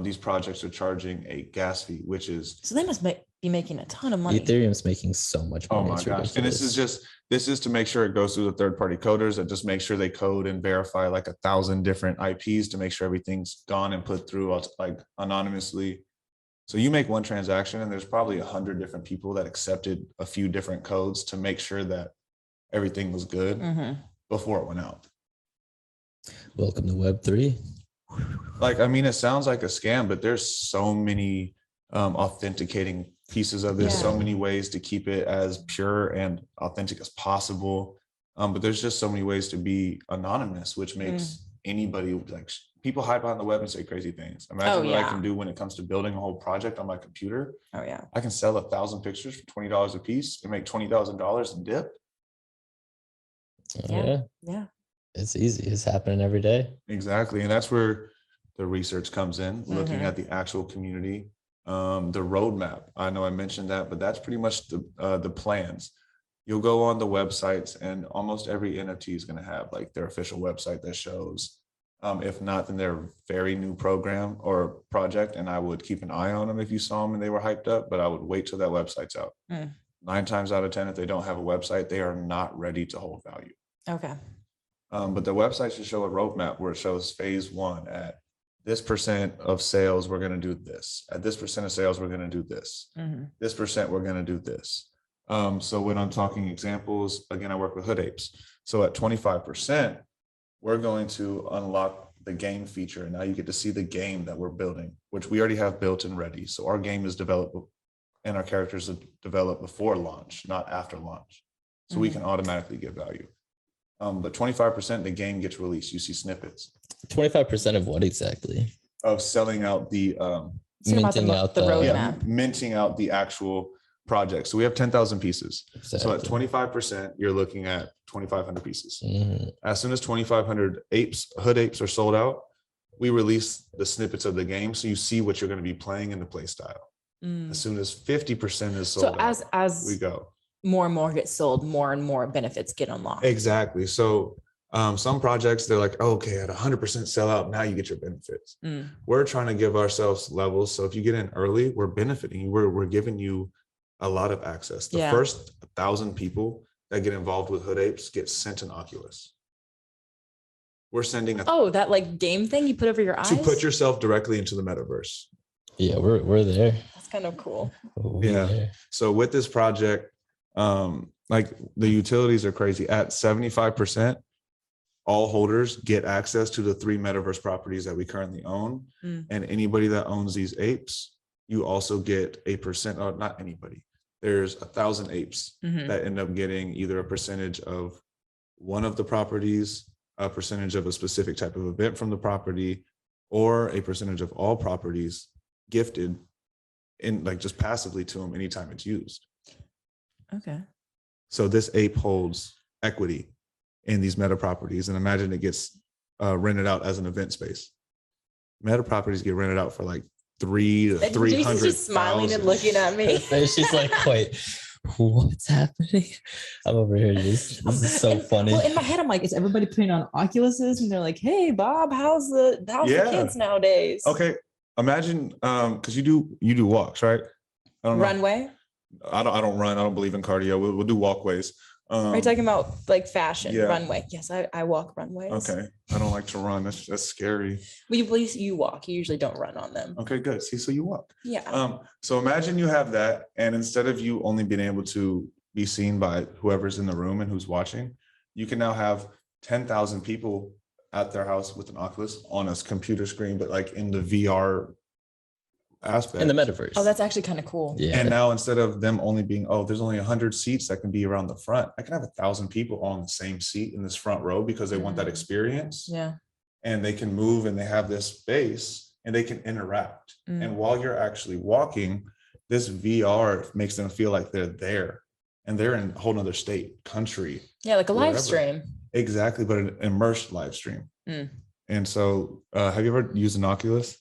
these projects are charging a gas fee, which is So they must be making a ton of money. Ethereum's making so much money. oh my gosh. And this is to make sure it goes through the third-party coders that just make sure they code and verify like 1,000 different IPs to make sure everything's gone and put through like anonymously. So you make one transaction and there's probably 100 different people that accepted a few different codes to make sure that everything was good before it went out. Welcome to Web3. Like, I mean, it sounds like a scam, but there's so many authenticating pieces of this, so many ways to keep it as pure and authentic as possible. But there's just so many ways to be anonymous, which makes anybody like people hide behind the web and say crazy things. Imagine what I can do when it comes to building a whole project on my computer. Oh yeah. I can sell 1,000 pictures for $20 a piece and make $20,000 in dip. Yeah. It's easy. It's happening every day. Exactly. And that's where the research comes in, looking at the actual community, the roadmap. I know I mentioned that, but that's pretty much the plans. You'll go on the websites and almost every NFT is going to have like their official website that shows, if not, then their very new program or project. And I would keep an eye on them if you saw them and they were hyped up, but I would wait till that website's out. 9 times out of 10, if they don't have a website, they are not ready to hold value. Okay. But the website should show a roadmap where it shows phase 1 at this % of sales, we're going to do this. At this % of sales, we're going to do this. This %, we're going to do this. So when I'm talking examples, again, I work with Hood Apes. So at 25%, we're going to unlock the game feature. And now you get to see the game that we're building, which we already have built and ready. So our game is developed and our characters are developed before launch, not after launch. So we can automatically get value. But 25%, the game gets released. You see snippets. 25% of what exactly? Of selling out the Minting out the roadmap. minting out the actual project. So we have 10,000 pieces. Exactly. So at 25%, you're looking at 2,500 pieces. As soon as 2,500 Hood Apes are sold out, we release the snippets of the game. So you see what you're going to be playing in the play style. As soon as 50% is sold out, as we go. More and more get sold, more and more benefits get unlocked. Exactly. So some projects, they're like, okay, at 100% sell out, now you get your benefits. We're trying to give ourselves levels. So if you get in early, we're benefiting you. We're giving you a lot of access. The first 1,000 people that get involved with Hood Apes get sent an Oculus. We're sending that like game thing you put over your eyes? To put yourself directly into the metaverse. Yeah, we're there. That's kind of cool. Yeah. So with this project, like the utilities are crazy. At 75%, all holders get access to the 3 metaverse properties that we currently own. And anybody that owns these apes, you also get a percent, or not anybody. there's 1,000 apes Mhm. that end up getting either a percentage of one of the properties, a percentage of a specific type of event from the property, or a percentage of all properties gifted in like just passively to them anytime it's used. Okay. So this ape holds equity in these meta properties, and imagine it gets rented out as an event space. Meta properties get rented out for like 300 to And 300. Jason's just smiling and looking at me. She's like, wait, what's happening? I'm over here just, this is so funny. Well, in my head, I'm like, is everybody putting on Oculuses? And they're like, hey, Bob, how's the Yeah. kids nowadays? Okay, imagine because you do walks, right? I don't know. Runway? I don't run. I don't believe in cardio. We'll do walkways. Are you talking about like fashion, yeah. runway? Yes, I walk runways. Okay, I don't like to run. That's scary. Well, at least you walk. You usually don't run on them. Okay, good. See, so you walk. Yeah. So imagine you have that, and instead of you only being able to be seen by whoever's in the room and who's watching, you can now have 10,000 people at their house with an Oculus on a computer screen, but like in the VR aspect. In the metaverse. Oh, that's actually kind of cool. Yeah. And now instead of them only being, oh, there's only 100 seats that can be around the front, I can have 1,000 people on the same seat in this front row because they want that experience. Yeah. And they can move and they have this space and they can interact. And while you're actually walking, this VR makes them feel like they're there and they're in a whole nother state, country. Yeah, like a live wherever. stream. Exactly, but an immersed live stream. And so have you ever used an Oculus?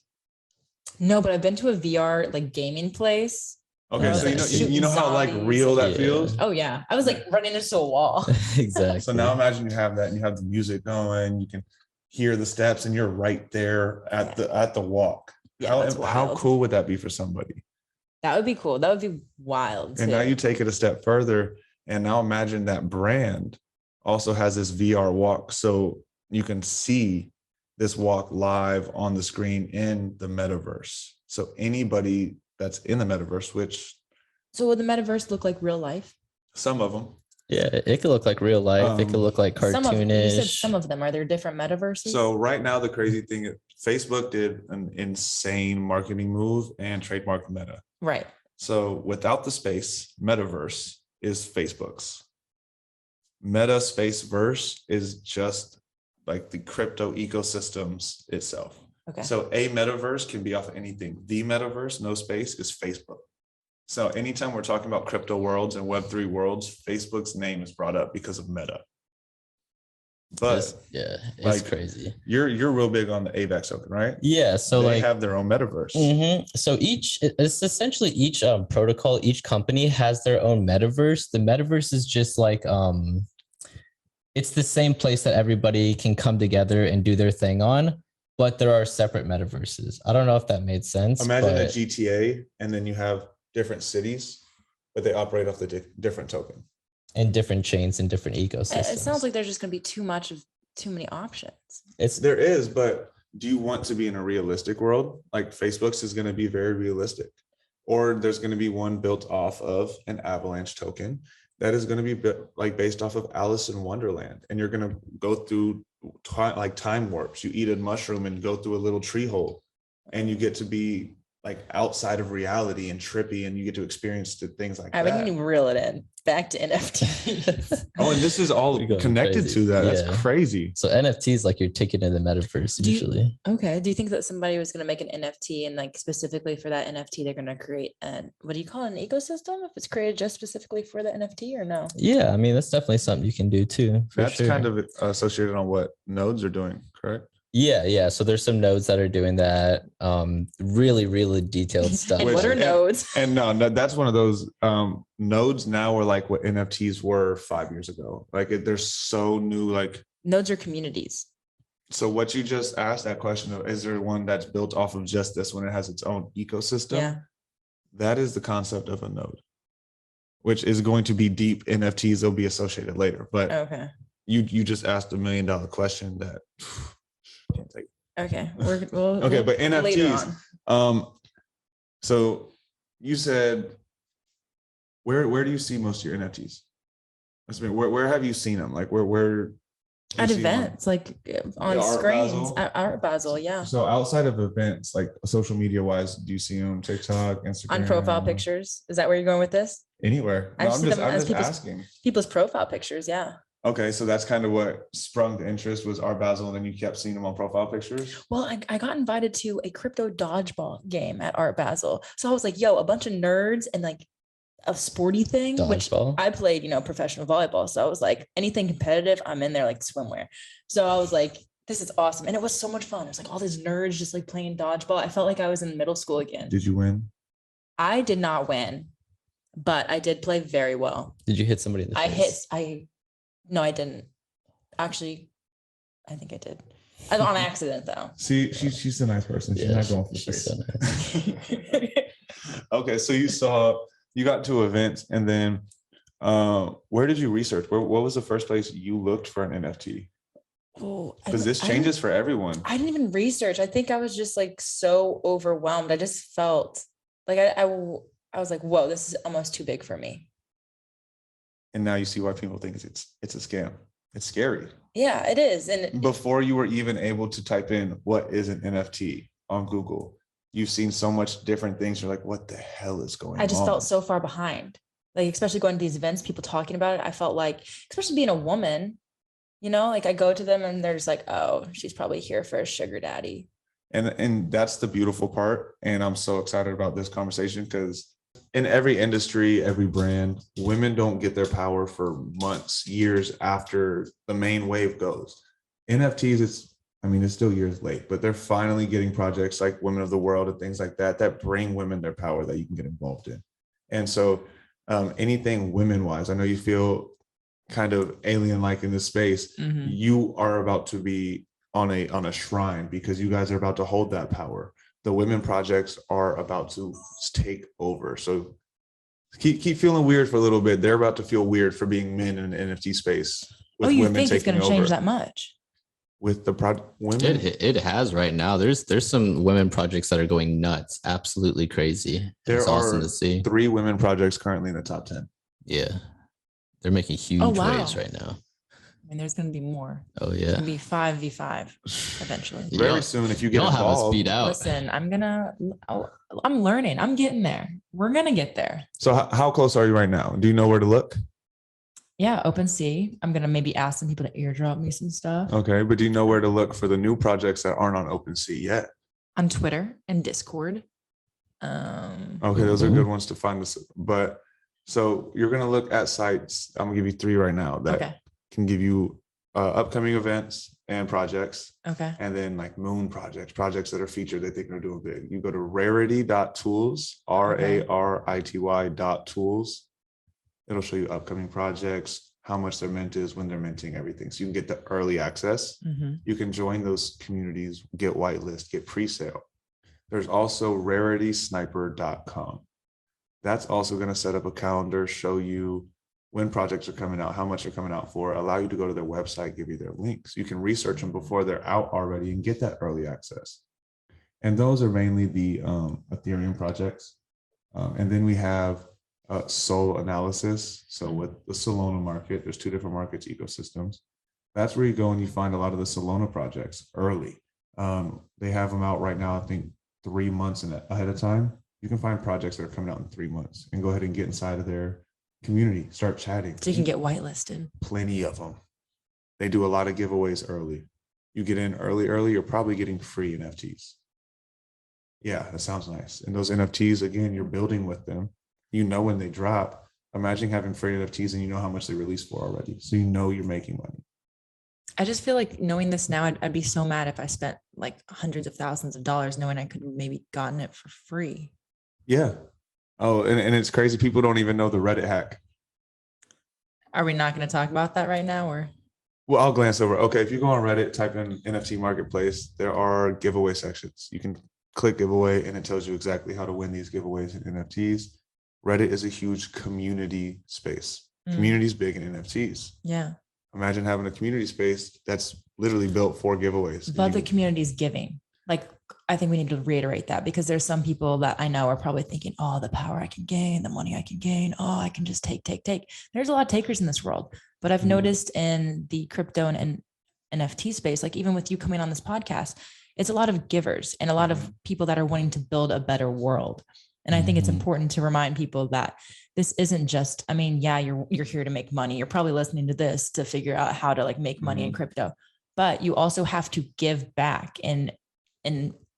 No, but I've been to a VR like gaming place. Okay, so you know how like zombies. real that feels? Oh yeah. I was like running into a wall. Exactly. So now imagine you have that and you have the music going, you can hear the steps and you're right there at the walk. Yeah, that's How wild. cool would that be for somebody? That would be cool. That would be wild. And too. now you take it a step further and now imagine that brand also has this VR walk so you can see this walk live on the screen in the metaverse. So anybody that's in the metaverse, which So would the metaverse look like real life? some of them. Yeah, it could look like real life. It could look like You said cartoonish. some of them. Are there different metaverses? So right now, the crazy thing is Facebook did an insane marketing move and trademarked Meta. right. So without the space, metaverse is Facebook's. Meta space verse is just like the crypto ecosystems itself. Okay. So a metaverse can be off of anything. The metaverse, no space, is Facebook. So anytime we're talking about crypto worlds and Web3 worlds, Facebook's name is brought up because of Meta. But It's like, crazy. You're real big on the AVAX token, right? Yeah. So they like have their own metaverse. So it's essentially each protocol, each company has their own metaverse. The metaverse is just like it's the same place that everybody can come together and do their thing on, but there are separate metaverses. I don't know if that made sense. Imagine a GTA and then you have different cities, but they operate off the different token. And different chains and different ecosystems. It sounds like there's just going to be too many options. There is, but do you want to be in a realistic world? Like Facebook's is going to be very realistic, or there's going to be one built off of an Avalanche token that is going to be like based off of Alice in Wonderland, and you're going to go through like time warps. You eat a mushroom and go through a little tree hole, and you get to be like outside of reality and trippy, and you get to experience the things like that. I mean, you reel it in back to NFTs. Oh, and this is all connected crazy. to that. Yeah. That's crazy. So NFTs like your ticket in the metaverse usually. Okay. Do you think that somebody was going to make an NFT and like specifically for that NFT, they're going to create what do you call it, an ecosystem if it's created just specifically for the NFT or no? Yeah, I mean that's definitely something you can do too. That's kind of associated on what nodes are doing, correct? Yeah. So there's some nodes that are doing that. Really, really detailed stuff. And what are nodes? And no, that's one of those nodes now are like what NFTs were 5 years ago. Like they're so new. Like Nodes are communities. so, what you just asked that question of, is there one that's built off of just this when it has its own ecosystem? Yeah. That is the concept of a node, which is going to be deep. NFTs they'll be associated later, but Okay. you just asked $1 million question that can't take. Okay. Okay, We'll but later NFTs. on. So you said, where do you see most of your NFTs? I mean, where have you seen them? Like where? At You see 'em on- events, like on Art screens, Basel? at Art Basel, yeah. So outside of events, like social media wise, do you see them TikTok, Instagram? On profile pictures. Is that where you're going with this? Anywhere. I No, see them I'm as just asking. people's profile pictures, yeah. Okay, so that's kind of what sprung the interest was Art Basel, and then you kept seeing them on profile pictures. Well, I got invited to a crypto dodgeball game at Art Basel. So I was like, yo, a bunch of nerds and like a sporty thing, which Dodgeball? I played, professional volleyball. So I was like, anything competitive, I'm in there like swimwear. So I was like, this is awesome. And it was so much fun. It was like all these nerds just like playing dodgeball. I felt like I was in middle school again. Did you win? I did not win, but I did play very well. Did you hit somebody in the face? No, I didn't. Actually, I think I did. On accident though. See, she's a nice person. She's not going for the she's face. so nice. Okay, so you got to events, and then where did you research? What was the first place you looked for an NFT? Oh, Because this changes for everyone. I didn't even research. I think I was just like so overwhelmed. I just felt like I was like, whoa, this is almost too big for me. And now you see why people think it's a scam. It's scary. Yeah, it is. And Before you were even able to type in what is an NFT on Google, you've seen so much different things. You're like, what the hell is going on? I just felt so far behind. Like, especially going to these events, people talking about it. I felt like, especially being a woman, like I go to them and they're just like, oh, she's probably here for a sugar daddy. And that's the beautiful part. And I'm so excited about this conversation because in every industry, every brand, women don't get their power for months, years after the main wave goes. NFTs, it's still years late, but they're finally getting projects like Women of the World and things like that bring women their power that you can get involved in. And so anything women-wise, I know you feel kind of alien-like in this space. Mm-hmm. You are about to be on a shrine because you guys are about to hold that power. The women projects are about to take over. So keep feeling weird for a little bit. They're about to feel weird for being men in an NFT space. Oh, you think it's going to change that much? With the women? It has right now. There's some women projects that are going nuts. Absolutely crazy. There are awesome to see. 3 women projects currently in the top 10. Yeah. They're making huge waves right now. I mean, there's going to be more. Oh, yeah. It's going to be 5v5 eventually. Very soon, if you get involved, have a speed out. Listen, I'm learning. I'm getting there. We're going to get there. So how close are you right now? Do you know where to look? Yeah, OpenSea. I'm going to maybe ask some people to airdrop me some stuff. Okay, but do you know where to look for the new projects that aren't on OpenSea yet? On Twitter and Discord. Okay, those are good ones to find this. But so you're going to look at sites. I'm going to give you 3 right now that can give you upcoming events and projects. Okay. And then like moon projects that are featured, they think are doing big. You go to rarity.tools, RARITY.tools. It'll show you upcoming projects, how much their mint is, when they're minting, everything. So you can get the early access. Mm-hmm. You can join those communities, get whitelist, get pre-sale. There's also raritysniper.com. That's also going to set up a calendar, show you when projects are coming out, how much they're coming out for, allow you to go to their website, give you their links. You can research them before they're out already and get that early access. And those are mainly the Ethereum projects. And then we have Sol analysis. So with the Solana market, there's 2 different markets, ecosystems. That's where you go and you find a lot of the Solana projects early. They have them out right now, I think 3 months ahead of time. You can find projects that are coming out in 3 months and go ahead and get inside of their community, start chatting. So you can get whitelisted. Plenty of them. They do a lot of giveaways early. You get in early, you're probably getting free NFTs. Yeah, that sounds nice. And those NFTs, again, you're building with them. You know when they drop. Imagine having free NFTs and you know how much they released for already. So you know you're making money. I just feel like knowing this now, I'd be so mad if I spent like hundreds of thousands of dollars knowing I could maybe gotten it for free. Yeah. Oh, and it's crazy. People don't even know the Reddit hack. Are we not going to talk about that right now, or? Well, I'll glance over. Okay, if you go on Reddit, type in NFT marketplace, there are giveaway sections. You can click giveaway and it tells you exactly how to win these giveaways in NFTs. Reddit is a huge community space. Community's big in NFTs. Yeah. Imagine having a community space that's literally built for giveaways. But the community is giving. Like, I think we need to reiterate that, because there's some people that I know are probably thinking, oh, the power I can gain, the money I can gain. Oh, I can just take. There's a lot of takers in this world. But I've noticed in the crypto and NFT space, like even with you coming on this podcast, it's a lot of givers and a lot of people that are wanting to build a better world. And I think it's important to remind people that this isn't just, I mean, yeah, you're here to make money. You're probably listening to this to figure out how to like make money in crypto, but you also have to give back and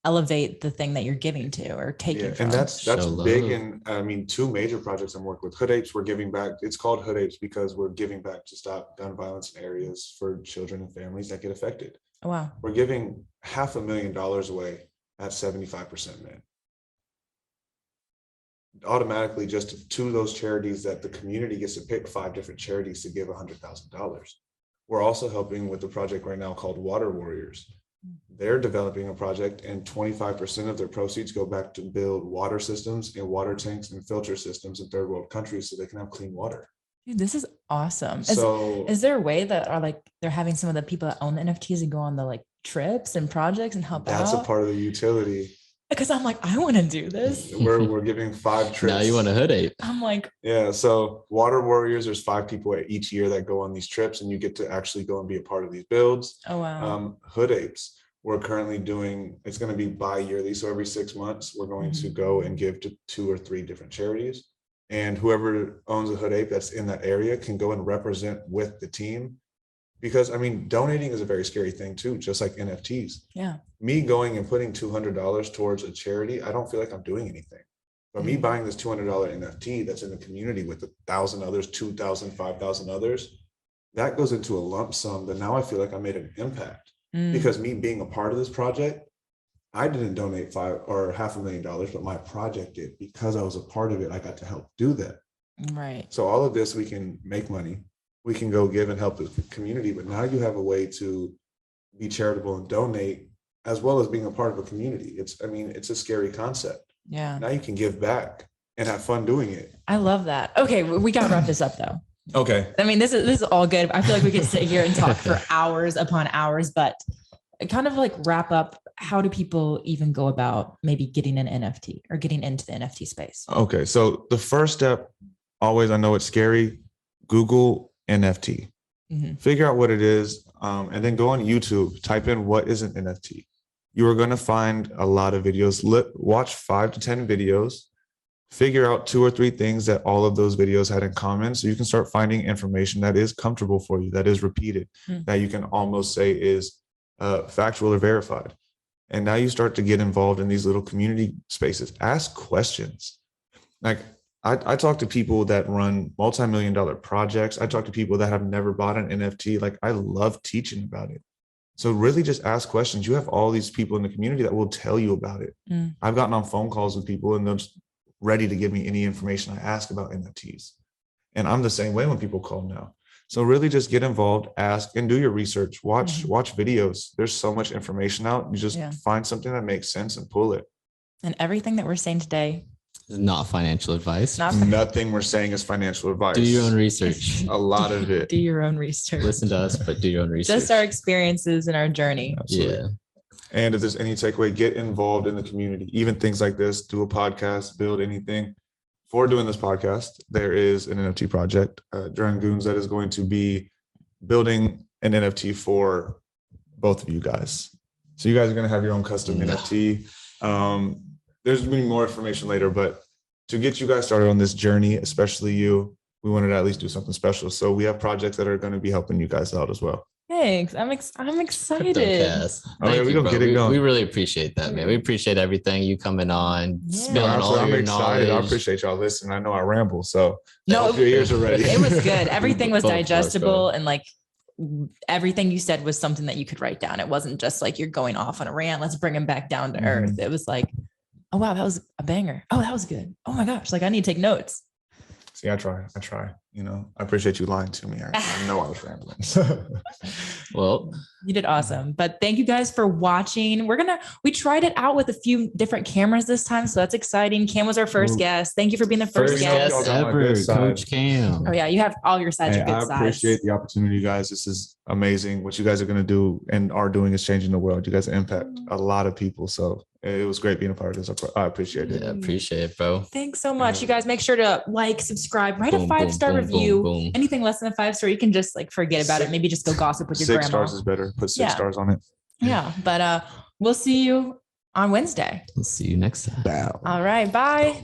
elevate the thing that you're giving to or taking from. And that's big. And I mean, 2 major projects I'm working with. Hood Apes, we're giving back. It's called Hood Apes because we're giving back to stop gun violence in areas for children and families that get affected. Oh, wow. We're giving $500,000 away at 75% men. Automatically, just to those charities that the community gets to pick 5 different charities to give $100,000. We're also helping with a project right now called Water Warriors. They're developing a project and 25% of their proceeds go back to build water systems and water tanks and filter systems in third world countries so they can have clean water. Dude, this is awesome. So is there a way that are like they're having some of the people that own the NFTs and go on the like trips and projects and help out? That's a part of the utility. Because I'm like, I want to do this. We're giving 5 trips. Now you want a Hood Ape. I'm like, yeah. So Water Warriors, there's 5 people each year that go on these trips, and you get to actually go and be a part of these builds. Oh wow. Hood Apes, we're currently doing. It's going to be bi-yearly, so every 6 months we're going to go and give to 2 or 3 different charities, and whoever owns a Hood Ape that's in that area can go and represent with the team. Because I mean, donating is a very scary thing too, just like NFTs. Yeah. Me going and putting $200 towards a charity, I don't feel like I'm doing anything. But me buying this $200 NFT that's in the community with 1,000 others, 2,000, 5,000 others, that goes into a lump sum that now I feel like I made an impact. Because me being a part of this project, I didn't donate $500,000, but my project did. Because I was a part of it, I got to help do that. Right. So all of this, we can make money. We can go give and help the community, but now you have a way to be charitable and donate as well as being a part of a community. It's a scary concept. Yeah. Now you can give back and have fun doing it. I love that. Okay. We got to wrap this up though. Okay. I mean, this is all good. I feel like we could sit here and talk for hours upon hours, but kind of like wrap up. How do people even go about maybe getting an NFT or getting into the NFT space? Okay. So the first step, always, I know it's scary, Google NFT, figure out what it is, and then go on YouTube, type in what is an NFT. You are going to find a lot of videos. Watch 5 to 10 videos, figure out 2 or 3 things that all of those videos had in common, so you can start finding information that is comfortable for you, that is repeated, that you can almost say is factual or verified. And now you start to get involved in these little community spaces. Ask questions. Like, I talk to people that run multi-million-dollar projects. I talk to people that have never bought an NFT. Like, I love teaching about it. So really just ask questions. You have all these people in the community that will tell you about it. I've gotten on phone calls with people and they're just ready to give me any information I ask about NFTs. And I'm the same way when people call now. So really just get involved, ask, and do your research. Watch videos. There's so much information out. You just find something that makes sense and pull it. And everything that we're saying today, not financial advice. Nothing we're saying is financial advice. Do your own research. A lot of it. Do your own research. Listen to us, but do your own research. Just our experiences and our journey. Absolutely. Yeah. And if there's any takeaway, get involved in the community. Even things like this, do a podcast, build anything. For doing this podcast, there is an NFT project, Goons, that is going to be building an NFT for both of you guys. So you guys are going to have your own custom NFT. There's going to be more information later, but to get you guys started on this journey, especially you, we wanted to at least do something special. So we have projects that are going to be helping you guys out as well. Thanks. I'm excited. Oh, yeah, we don't get it going. We really appreciate that, man. We appreciate everything, you coming on, spilling all I'm your excited. knowledge. I appreciate y'all listening. I know I ramble, so no, your ears are ready. It was good. Everything was Both of us, digestible, and like everything you said was something that you could write down. It wasn't just like you're going off on a rant. Let's bring him back down to earth. It was like, oh wow, that was a banger. Oh, that was good. Oh my gosh, like I need to take notes. See, I try. You know, I appreciate you lying to me. I know I was rambling. Well, you did awesome. But thank you guys for watching. We tried it out with a few different cameras this time, so that's exciting. Cam was our first guest. Thank you for being the first guest ever, Coach Cam. Oh yeah, you have all your sides. Are good sides. I appreciate the opportunity, guys. This is amazing. What you guys are going to do and are doing is changing the world. You guys impact a lot of people. So It was great being a part of this. I appreciate it. Yeah, appreciate it, bro. Thanks so much. You guys make sure to like, subscribe, write a Boom, 5-star boom, boom, review. boom, boom. Anything less than a 5-star, you can just like forget about it. Maybe just go gossip with your 6 grandma. stars is better. Put 6 Yeah. stars on it. Yeah. But we'll see you on Wednesday. We'll see you next time. Bow. All right. Bye.